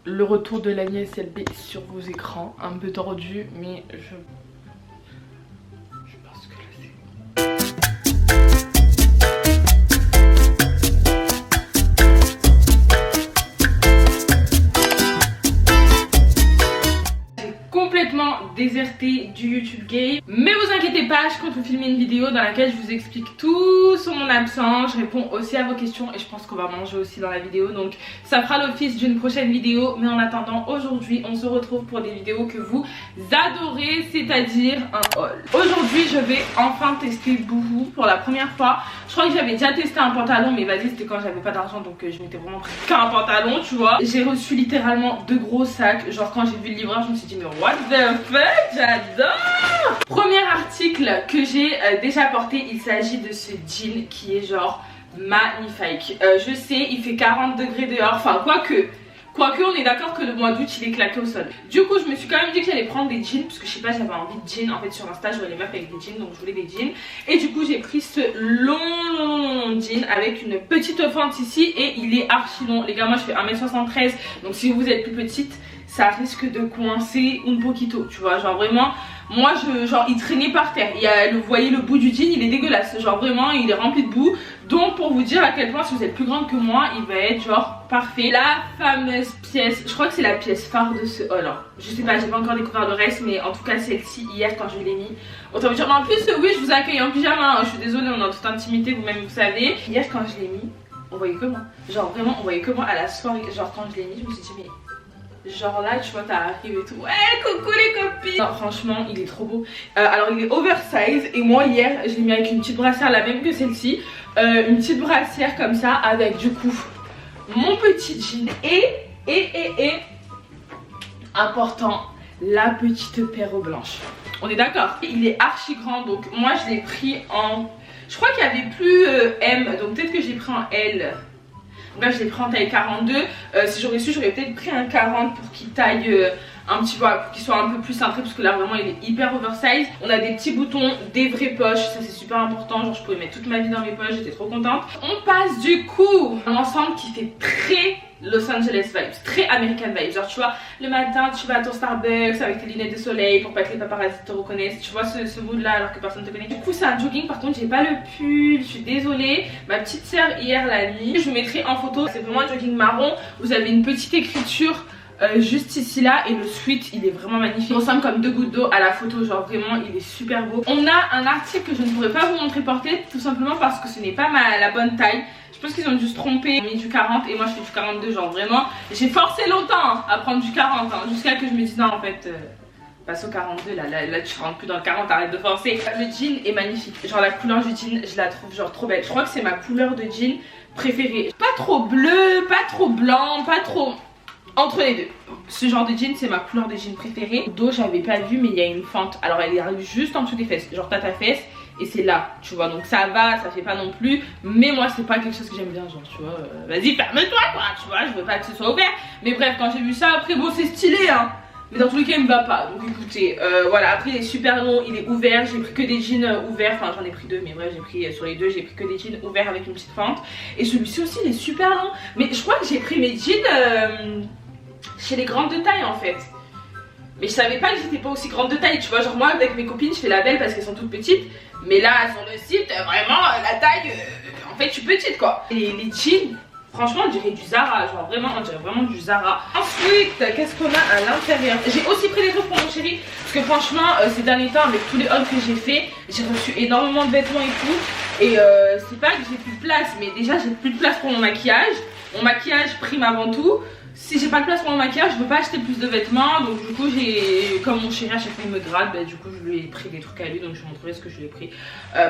Le retour de l'Agnès LB sur vos écrans, un peu tordu, mais je pense que là c'est... Complètement déserté du YouTube game, mais vous inquiétez pas, je compte vous filmer une vidéo dans laquelle je vous explique tout sur mon absence, je réponds aussi à vos questions et je pense qu'on va manger aussi dans la vidéo, donc ça fera l'office d'une prochaine vidéo. Mais en attendant, aujourd'hui on se retrouve pour des vidéos que vous adorez, c'est-à-dire un haul. Aujourd'hui je vais enfin tester Boohoo pour la première fois. Je crois que j'avais déjà testé un pantalon, mais vas-y, c'était quand j'avais pas d'argent, donc je m'étais vraiment pris qu'un pantalon, tu vois. J'ai reçu littéralement 2 gros sacs, genre quand j'ai vu le livreur je me suis dit mais what the fuck, j'adore. Premier article que j'ai déjà porté, il s'agit de ce jean qui est genre magnifique. Je sais, il fait 40 degrés dehors, enfin quoique on est d'accord que le mois d'août il est claqué au sol. Du coup je me suis quand même dit que j'allais prendre des jeans, parce que je sais pas, j'avais envie de jeans. En fait sur Insta je vois les meufs avec des jeans, donc je voulais des jeans. Et du coup j'ai pris ce long jean avec une petite fente ici, et il est archi long. Les gars, moi je fais 1m73, donc si vous êtes plus petite ça risque de coincer un poquito, tu vois, genre vraiment. Moi genre il traînait par terre, vous voyez le bout du jean, il est dégueulasse, genre vraiment il est rempli de boue. Donc pour vous dire à quel point si vous êtes plus grande que moi, il va être genre parfait. La fameuse pièce, je crois que c'est la pièce phare de ce haul, hein. Je sais pas, j'ai pas encore découvert le reste, mais en tout cas celle-ci hier quand je l'ai mis, autant vous dire. Mais en plus oui, je vous accueille en pyjama, hein. Je suis désolée, on est en toute intimité, vous-même vous savez. Hier quand je l'ai mis, on voyait que moi, genre vraiment on voyait que moi à la soirée. Genre quand je l'ai mis, je me suis dit mais genre là tu vois t'arrives et tout, ouais coucou les copines. Non, franchement il est trop beau. Alors il est oversize, et moi hier je l'ai mis avec une petite brassière, la même que celle-ci, une petite brassière comme ça, avec du coup mon petit jean et important la petite paire blanche. On est d'accord, il est archi grand, donc moi je l'ai pris en, je crois qu'il y avait plus M, donc peut-être que j'ai pris en L. Donc là je l'ai pris en taille 42. Si j'aurais su, j'aurais peut-être pris un 40 pour qu'il taille un petit peu, pour qu'il soit un peu plus cintré, parce que là vraiment il est hyper oversize. On a des petits boutons, des vraies poches, ça c'est super important, genre je pouvais mettre toute ma vie dans mes poches, j'étais trop contente. On passe du coup à un ensemble qui fait très Los Angeles vibes, très American vibes. Genre tu vois, le matin tu vas à ton Starbucks avec tes lunettes de soleil pour pas que les paparazzi te reconnaissent, tu vois ce mood là alors que personne te connaît. Du coup c'est un jogging, par contre j'ai pas le pull, je suis désolée. Ma petite soeur hier l'a mis, je vous mettrai en photo. C'est vraiment un jogging marron, vous avez une petite écriture juste ici là, et le sweat il est vraiment magnifique. Il ressemble comme 2 gouttes d'eau à la photo, genre vraiment il est super beau. On a un article que je ne pourrais pas vous montrer porter, tout simplement parce que ce n'est pas la bonne taille. Je pense qu'ils ont dû se tromper, ils ont mis du 40 et moi je fais du 42, genre vraiment j'ai forcé longtemps à prendre du 40 jusqu'à que je me dise non en fait passe au 42, là tu rentres plus dans le 40, arrête de forcer. Le jean est magnifique, genre la couleur du jean je la trouve genre trop belle. Je crois que c'est ma couleur de jean préférée, pas trop bleu, pas trop blanc, pas trop... entre les deux. Ce genre de jean c'est ma couleur de jean préférée. Le dos j'avais pas vu, mais il y a une fente, alors elle arrive juste en dessous des fesses, genre t'as ta fesse et c'est là, tu vois, donc ça va, ça fait pas non plus, mais moi c'est pas quelque chose que j'aime bien, genre tu vois, vas-y ferme-toi quoi, tu vois, je veux pas que ce soit ouvert. Mais bref, quand j'ai vu ça, après bon c'est stylé hein, mais dans tous les cas il me va pas, donc écoutez, voilà. Après il est super long, il est ouvert, j'ai pris que des jeans ouverts, enfin j'en ai pris 2, mais bref j'ai pris sur les 2, j'ai pris que des jeans ouverts avec une petite fente. Et celui-ci aussi il est super long, mais je crois que j'ai pris mes jeans chez les grandes de taille en fait. Mais je savais pas que j'étais pas aussi grande de taille, tu vois, genre moi avec mes copines je fais la belle parce qu'elles sont toutes petites. Mais là sur le site vraiment la taille, en fait je suis petite quoi. Et les jeans, franchement on dirait du Zara, genre vraiment on dirait vraiment du Zara. Ensuite qu'est-ce qu'on a à l'intérieur? J'ai aussi pris des trucs pour mon chéri, parce que franchement ces derniers temps avec tous les hauls que j'ai fait, j'ai reçu énormément de vêtements et tout. Et c'est pas que j'ai plus de place, mais déjà j'ai plus de place pour mon maquillage. Mon maquillage prime avant tout. Si j'ai pas de place pour mon maquillage, je peux pas acheter plus de vêtements. Donc du coup j'ai, comme mon chéri à chaque fois il me gratte, bah, du coup je lui ai pris des trucs à lui, donc je vous montrerai ce que je lui ai pris.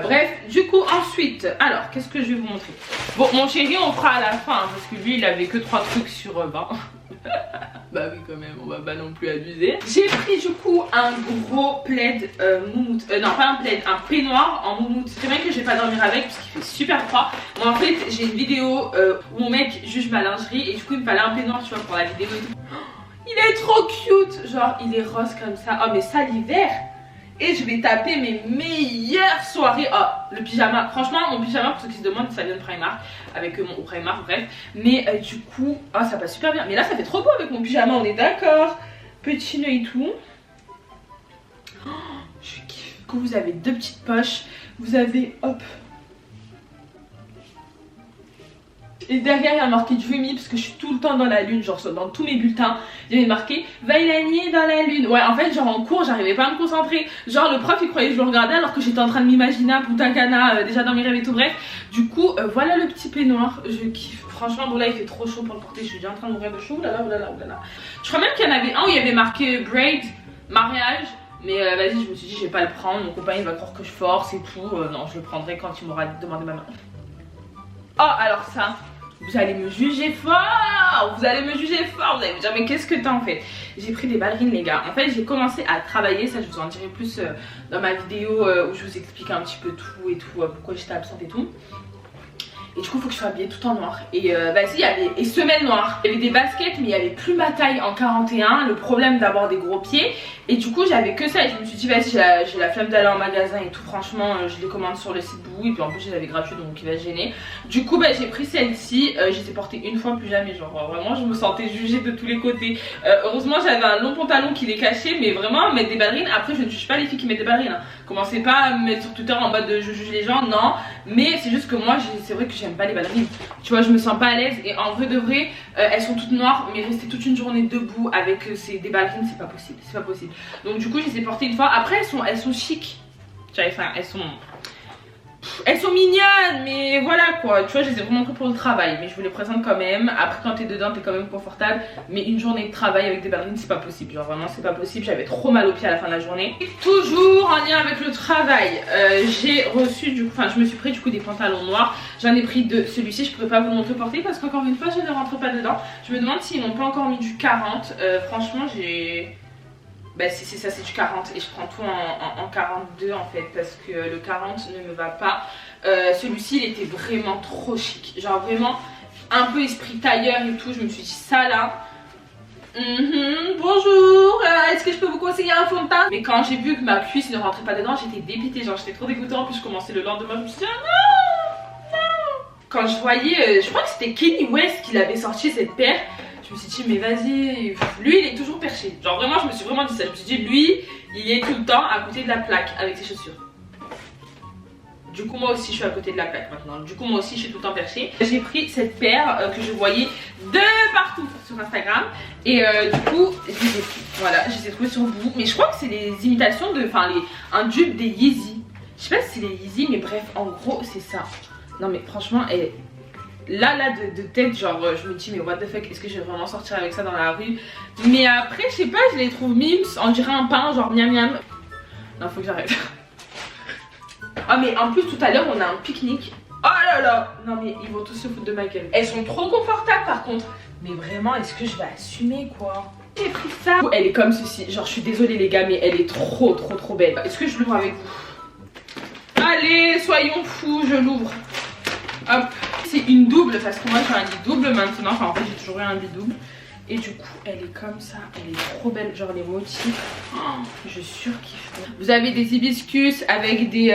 Bref, du coup ensuite, alors qu'est-ce que je vais vous montrer? Bon, mon chéri on fera à la fin, hein, parce que lui il avait que 3 trucs sur 20. Bah oui quand même, on va pas non plus abuser. J'ai pris du coup un gros plaid moumoute, non pas un plaid, un peignoir en moumoute. C'est bien que je vais pas dormir avec parce qu'il fait super froid. Moi en fait j'ai une vidéo où mon mec juge ma lingerie et du coup il me fallait un peignoir tu vois pour la vidéo et tout. Oh, il est trop cute, genre il est rose comme ça. Oh mais ça l'hiver et je vais taper mes meilleures soirées. Oh, le pyjama, franchement mon pyjama, pour ceux qui se demandent, ça vient de Primark, avec mon Primark, bref. Mais du coup, oh, ça passe super bien. Mais là ça fait trop beau avec mon pyjama, on est d'accord. Petit nœud et tout. Oh, je kiffe. Du coup vous avez deux petites poches, vous avez, hop. Et derrière il y a marqué Dreamy parce que je suis tout le temps dans la lune, genre dans tous mes bulletins il y avait marqué Vailani dans la lune. Ouais, en fait genre en cours j'arrivais pas à me concentrer, genre le prof il croyait que je le regardais alors que j'étais en train de m'imaginer un Punta Cana déjà dans mes rêves et tout. Bref, du coup voilà le petit peignoir, je kiffe. Franchement bon là il fait trop chaud pour le porter, je suis déjà en train de mourir de chaud. Oulala, oulala, oulala. Je crois même qu'il y en avait un où il y avait marqué braid, mariage. Mais vas-y, je me suis dit je vais pas le prendre, mon copain il va croire que je force et tout. Non, je le prendrai quand il m'aura demandé ma main. Oh alors ça, vous allez me juger fort, vous allez me juger fort, vous allez me dire mais qu'est-ce que t'as en fait. J'ai pris des ballerines les gars, en fait j'ai commencé à travailler, ça je vous en dirai plus dans ma vidéo où je vous explique un petit peu tout et tout, pourquoi j'étais absente et tout. Et du coup il faut que je sois habillée tout en noir. Et vas-y, il y avait et semelle noire. Il y avait des baskets mais il n'y avait plus ma taille en 41. Le problème d'avoir des gros pieds. Et du coup j'avais que ça et je me suis dit vas-y, j'ai la flemme d'aller en magasin et tout. Franchement je les commande sur le site Boo. Et puis en plus je les avais gratuits donc il va se gêner. Du coup j'ai pris celle-ci, je les ai portées une fois, plus jamais. Genre vraiment je me sentais jugée de tous les côtés. Heureusement j'avais un long pantalon qui les cachait. Mais vraiment mettre des ballerines, après je ne juge pas les filles qui mettent des ballerines hein. Commencez pas à me mettre sur Twitter en mode de je juge les gens, non. Mais c'est juste que moi c'est vrai que j'aime pas les ballerines. Tu vois je me sens pas à l'aise. Et en vrai de vrai elles sont toutes noires. Mais rester toute une journée debout avec des ballerines c'est pas possible. C'est pas possible. Donc du coup je les ai portées une fois. Après elles sont chic. Enfin elles sont mignonnes, mais voilà quoi. Tu vois, je les ai vraiment pris pour le travail, mais je vous les présente quand même. Après quand t'es dedans t'es quand même confortable. Mais une journée de travail avec des ballerines c'est pas possible. Genre vraiment c'est pas possible. J'avais trop mal aux pieds à la fin de la journée. Et toujours en lien avec le travail, j'ai reçu du coup, enfin je me suis pris du coup des pantalons noirs. J'en ai pris deux. Celui-ci je pourrais pas vous le montrer porter parce qu'encore une fois je ne rentre pas dedans. Je me demande s'ils n'ont pas encore mis du 40. Franchement j'ai... Bah c'est ça, c'est du 40 et je prends tout en 42 en fait parce que le 40 ne me va pas. Celui-ci il était vraiment trop chic, genre vraiment un peu esprit tailleur et tout. Je me suis dit ça là, bonjour, est-ce que je peux vous conseiller un fond de teint? Mais quand j'ai vu que ma cuisse ne rentrait pas dedans j'étais dépitée, genre j'étais trop dégoûtée. En plus je commençais le lendemain, je me suis dit ah, non. Quand je voyais, je crois que c'était Kanye West qui avait sorti cette paire. Je me suis dit mais vas-y, lui il est toujours perché. Genre vraiment je me suis vraiment dit ça. Je me suis dit lui il est tout le temps à côté de la plaque avec ses chaussures. Du coup moi aussi je suis à côté de la plaque maintenant. Du coup moi aussi je suis tout le temps perché. J'ai pris cette paire que je voyais de partout sur Instagram. Et du coup je les ai pris. Voilà, je les ai trouvées sur Boo. Mais je crois que c'est les imitations de, enfin un dupe des Yeezy. Je sais pas si c'est les Yeezy mais bref en gros c'est ça. Non mais franchement elle... Là de tête genre je me dis mais what the fuck, est-ce que je vais vraiment sortir avec ça dans la rue? Mais après je sais pas, je les trouve mimes, on dirait un pain genre miam miam. Non faut que j'arrête. Ah mais en plus tout à l'heure on a un pique-nique. Oh là là. Non mais ils vont tous se foutre de ma gueule. Elles sont trop confortables par contre. Mais vraiment est-ce que je vais assumer quoi? J'ai pris ça. Elle est comme ceci, genre je suis désolée les gars mais elle est trop belle. Est-ce que je l'ouvre avec vous? Allez soyons fous, je l'ouvre. Hop. C'est une double parce que moi j'ai un lit double maintenant, enfin en fait j'ai toujours eu un lit double. Et du coup elle est comme ça, elle est trop belle, genre les motifs, oh, je surkiffe. Vous avez des hibiscus avec des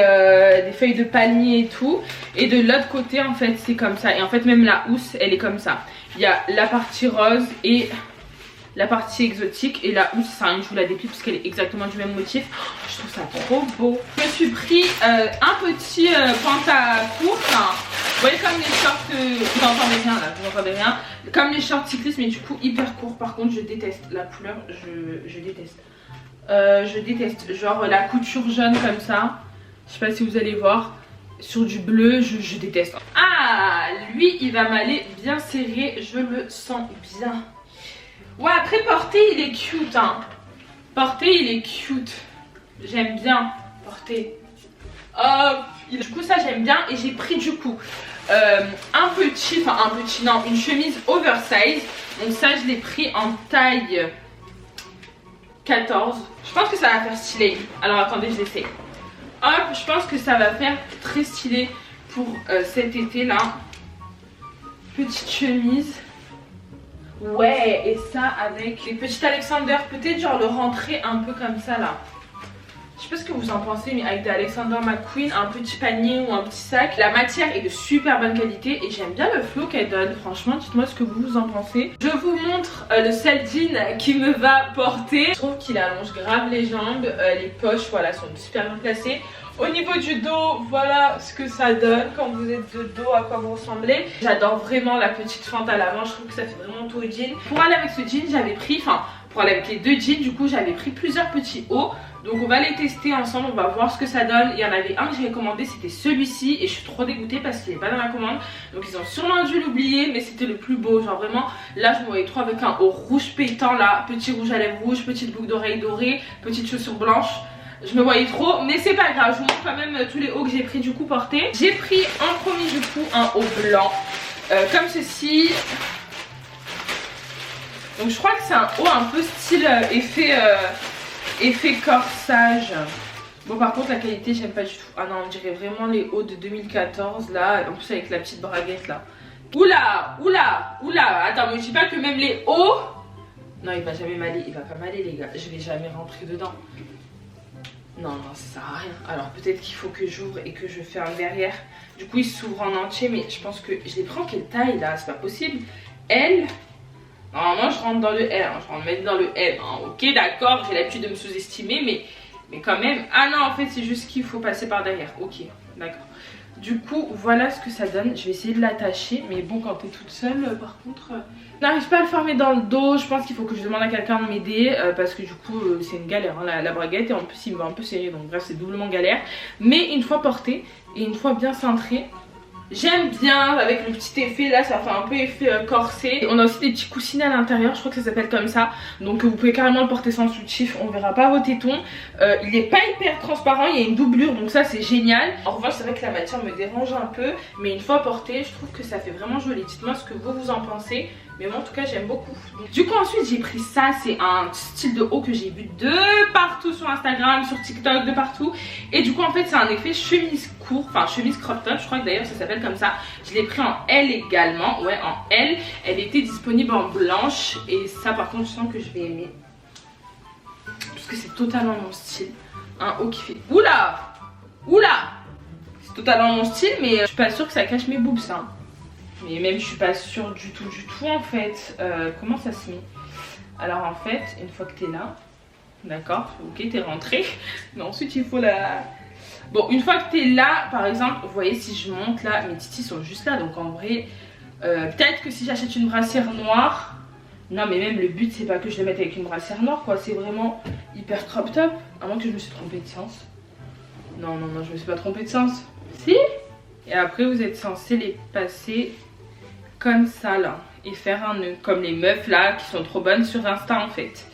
feuilles de palmier et tout. Et de l'autre côté en fait c'est comme ça. Et en fait même la housse elle est comme ça. Il y a la partie rose et la partie exotique. Et la housse ça, je vous la déplie parce qu'elle est exactement du même motif. Oh, je trouve ça trop beau. Je me suis pris un petit pantalon court. Vous voyez comme les shorts, vous n'entendez rien là, vous n'entendez rien. Comme les shorts cyclistes mais du coup hyper court. Par contre je déteste la couleur, je déteste. Je déteste, genre la couture jaune comme ça. Je sais pas si vous allez voir. Sur du bleu, je déteste. Ah, lui il va m'aller bien serré, je le sens bien. Ouais après porter il est cute hein. Porter il est cute. J'aime bien porter. Hop. Du coup ça j'aime bien. Et j'ai pris du coup une chemise oversize. Donc ça je l'ai pris en taille 14. Je pense que ça va faire stylé. Alors attendez je l'essaie. Hop, je pense que ça va faire très stylé pour cet été là. Petite chemise. Ouais, et ça avec les petits Alexander, peut-être genre le rentrer un peu comme ça là. Je sais pas ce que vous en pensez, mais avec des Alexander McQueen, un petit panier ou un petit sac, la matière est de super bonne qualité et j'aime bien le flow qu'elle donne. Franchement, dites-moi ce que vous en pensez. Je vous montre le seul jean qui me va porter. Je trouve qu'il allonge grave les jambes, les poches, voilà, sont super bien placées. Au niveau du dos, voilà ce que ça donne quand vous êtes de dos, à quoi vous ressemblez. J'adore vraiment la petite fente à l'avant, je trouve que ça fait vraiment tout au jean. Pour aller avec ce jean, j'avais pris, pour aller avec les deux jeans, du coup j'avais pris plusieurs petits hauts. Donc on va les tester ensemble, on va voir ce que ça donne. Il y en avait un que j'ai commandé, c'était celui-ci et je suis trop dégoûtée parce qu'il n'est pas dans la commande. Donc ils ont sûrement dû l'oublier, mais c'était le plus beau. Genre vraiment, là je me voyais trop avec un haut rouge pétant là, petit rouge à lèvres rouge, petite boucle d'oreille dorée, petite chaussure blanche. Je me voyais trop, mais c'est pas grave, je vous montre quand même tous les hauts que j'ai pris du coup portés. J'ai pris en premier du coup un haut blanc, comme ceci. Donc je crois que c'est un haut un peu style effet corsage. Bon par contre la qualité j'aime pas du tout. Ah non, on dirait vraiment les hauts de 2014 là, en plus avec la petite braguette là. Oula, oula, oula. Attends, mais je dis pas que même les hauts... Non, il va jamais m'aller, il va pas m'aller les gars, je vais jamais rentrer dedans. Non, non, ça sert à rien. Alors peut-être qu'il faut que j'ouvre et que je ferme derrière. Du coup il s'ouvre en entier, mais je pense que je les prends quelle taille là, c'est pas possible. L. Normalement je rentre dans le L, hein. Je rentre mettre dans le L, hein. Ok d'accord, j'ai l'habitude de me sous-estimer, mais quand même. Ah non, en fait c'est juste qu'il faut passer par derrière. Ok, d'accord. Du coup voilà ce que ça donne. Je vais essayer de l'attacher, mais bon quand t'es toute seule par contre... N'arrive pas à le former dans le dos. Je pense qu'il faut que je demande à quelqu'un de m'aider parce que du coup c'est une galère hein, la braguette, et en plus il me va un peu serré, donc bref c'est doublement galère. Mais une fois porté et une fois bien cintré, j'aime bien avec le petit effet là, ça fait un peu effet corset. On a aussi des petits coussinets à l'intérieur, je crois que ça s'appelle comme ça. Donc vous pouvez carrément le porter sans soutif, on verra pas vos tétons. Il est pas hyper transparent, il y a une doublure donc ça c'est génial. En revanche c'est vrai que la matière me dérange un peu, mais une fois porté je trouve que ça fait vraiment joli. Dites-moi ce que vous en pensez. Mais moi en tout cas j'aime beaucoup. Donc, du coup ensuite j'ai pris ça, c'est un style de haut que j'ai vu de partout sur Instagram, sur TikTok, de partout. Et du coup en fait c'est un effet chemise court, enfin chemise crop top, je crois que d'ailleurs ça s'appelle comme ça. Je l'ai pris en L également, ouais en L. Elle était disponible en blanche et ça par contre je sens que je vais aimer. Parce que c'est totalement mon style. Un haut qui fait... Oula, oula. C'est totalement mon style mais je suis pas sûre que ça cache mes boobs hein. Mais même je suis pas sûre du tout en fait. Comment ça se met? Alors en fait une fois que t'es là, d'accord, ok t'es rentré, mais ensuite il faut la... Bon une fois que t'es là par exemple, vous voyez si je monte là, mes titis sont juste là. Donc en vrai peut-être que si j'achète une brassière noire... Non mais même le but c'est pas que je le mette avec une brassière noire quoi, c'est vraiment hyper crop top. À moins que je me suis trompée de sens. Non non non, je me suis pas trompée de sens. Si. Et après vous êtes censé les passer comme ça là et faire un nœud comme les meufs là qui sont trop bonnes sur Insta en fait.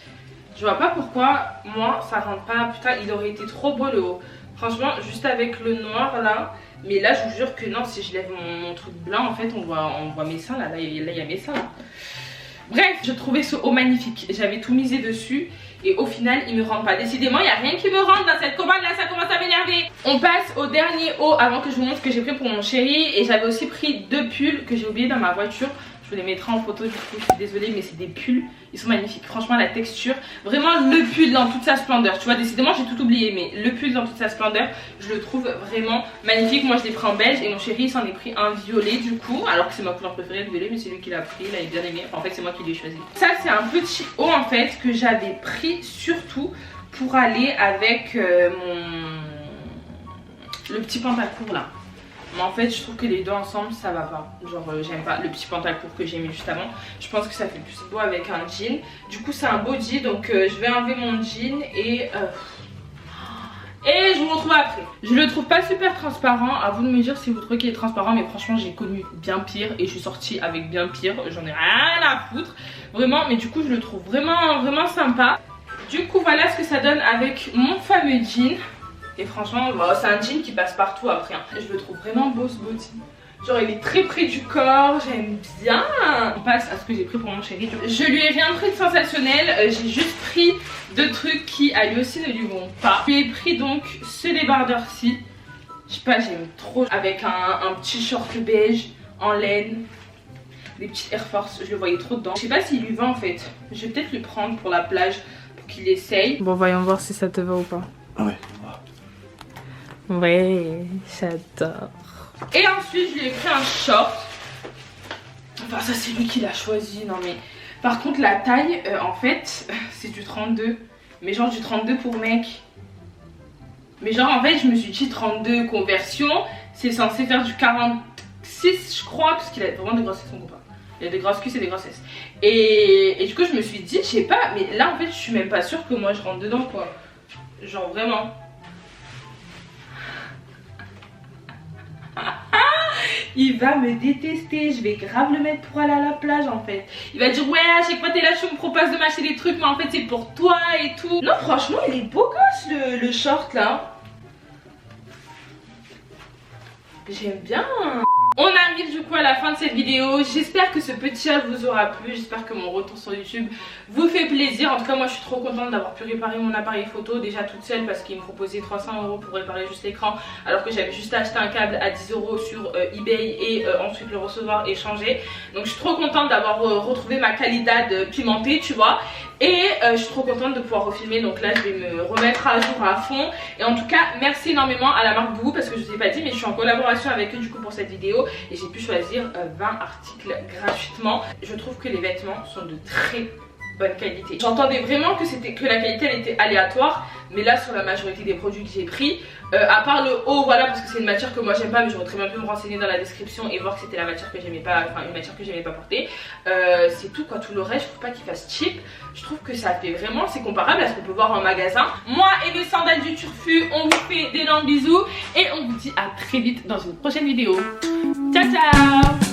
Je vois pas pourquoi moi ça rentre pas. Putain il aurait été trop beau le haut. Franchement juste avec le noir là. Mais là je vous jure que non, si je lève mon truc blanc en fait on voit mes seins là. Là il y a mes seins là. Bref, je trouvais ce haut magnifique. J'avais tout misé dessus et au final il me rentre pas. Décidément il n'y a rien qui me rentre dans cette commande là, ça commence à m'énerver. On passe au dernier haut avant que je vous montre ce que j'ai pris pour mon chéri. Et j'avais aussi pris deux pulls que j'ai oublié dans ma voiture. Je vous les mettrai en photo du coup, je suis désolée mais c'est des pulls. Ils sont magnifiques, franchement la texture. Vraiment le pull dans toute sa splendeur. Tu vois décidément j'ai tout oublié, mais le pull dans toute sa splendeur je le trouve vraiment magnifique. Moi je l'ai pris en beige et mon chéri il s'en est pris un violet du coup. Alors que c'est ma couleur préférée le violet, mais c'est lui qui l'a pris, il a bien aimé. Enfin, en fait c'est moi qui l'ai choisi. Ça c'est un petit haut en fait que j'avais pris surtout pour aller avec le petit pantacourt là. Mais en fait je trouve que les deux ensemble ça va pas. Genre j'aime pas le petit pantacourt que j'ai mis juste avant. Je pense que ça fait plus beau avec un jean. Du coup c'est un beau jean donc je vais enlever mon jean et je vous retrouve après. Je le trouve pas super transparent. À vous de me dire si vous trouvez qu'il est transparent. Mais franchement j'ai connu bien pire et je suis sortie avec bien pire. J'en ai rien à foutre. Vraiment, mais du coup je le trouve vraiment sympa. Du coup voilà ce que ça donne avec mon fameux jean. Et franchement bah, c'est un jean qui passe partout après hein. Je le trouve vraiment beau ce beau jean. Genre il est très près du corps, j'aime bien. On passe à ce que j'ai pris pour mon chéri. Je lui ai rien pris de sensationnel, j'ai juste pris deux trucs qui à lui aussi ne lui vont pas. Je lui ai pris donc ce débardeur-ci. Je sais pas, j'aime trop. Avec un petit short beige en laine. Des petites Air Force, je le voyais trop dedans. Je sais pas s'il lui va en fait. Je vais peut-être lui prendre pour la plage pour qu'il essaye. Bon voyons voir si ça te va ou pas. Ouais. Ouais, j'adore. Et ensuite, je lui ai pris un short. Enfin, ça, c'est lui qui l'a choisi. Non, mais par contre, la taille, en fait, c'est du 32. Mais genre, du 32 pour mec. Mais genre, en fait, je me suis dit 32 conversion. C'est censé faire du 46, je crois. Parce qu'il a vraiment des grosses cuisses, mon copain. Il y a des grosses cuisses et des grosses fesses. Et du coup, je me suis dit, je sais pas. Mais là, en fait, je suis même pas sûre que moi, je rentre dedans, quoi. Genre, vraiment. Il va me détester, je vais grave le mettre pour aller à la plage en fait. Il va dire ouais, à chaque fois t'es là, tu me proposes de m'acheter des trucs, mais en fait c'est pour toi et tout. Non, franchement, il est beau gosse le short là. J'aime bien. On arrive du coup à la fin de cette vidéo. J'espère que ce petit haul vous aura plu. J'espère que mon retour sur YouTube vous fait plaisir. En tout cas, moi je suis trop contente d'avoir pu réparer mon appareil photo. Déjà toute seule parce qu'il me proposait 300 € pour réparer juste l'écran. Alors que j'avais juste acheté un câble à 10 € sur eBay et ensuite le recevoir et changer. Donc je suis trop contente d'avoir retrouvé ma qualité pimentée, tu vois. Et je suis trop contente de pouvoir refilmer. Donc là je vais me remettre à jour à fond. Et en tout cas merci énormément à la marque Boo, parce que je vous ai pas dit mais je suis en collaboration avec eux du coup pour cette vidéo. Et j'ai pu choisir 20 articles gratuitement. Je trouve que les vêtements sont de très bonne qualité. J'entendais vraiment que la qualité elle était aléatoire. Mais là sur la majorité des produits que j'ai pris, à part le haut, voilà, parce que c'est une matière que moi j'aime pas, mais j'aurais très bien pu me renseigner dans la description et voir que c'était la matière que j'aimais pas, enfin une matière que j'aimais pas porter. C'est tout quoi, tout le reste je trouve pas qu'il fasse cheap. Je trouve que ça fait vraiment, c'est comparable à ce qu'on peut voir en magasin. Moi et mes sandales du Turfu, on vous fait d'énormes bisous et on vous dit à très vite dans une prochaine vidéo. Ciao ciao.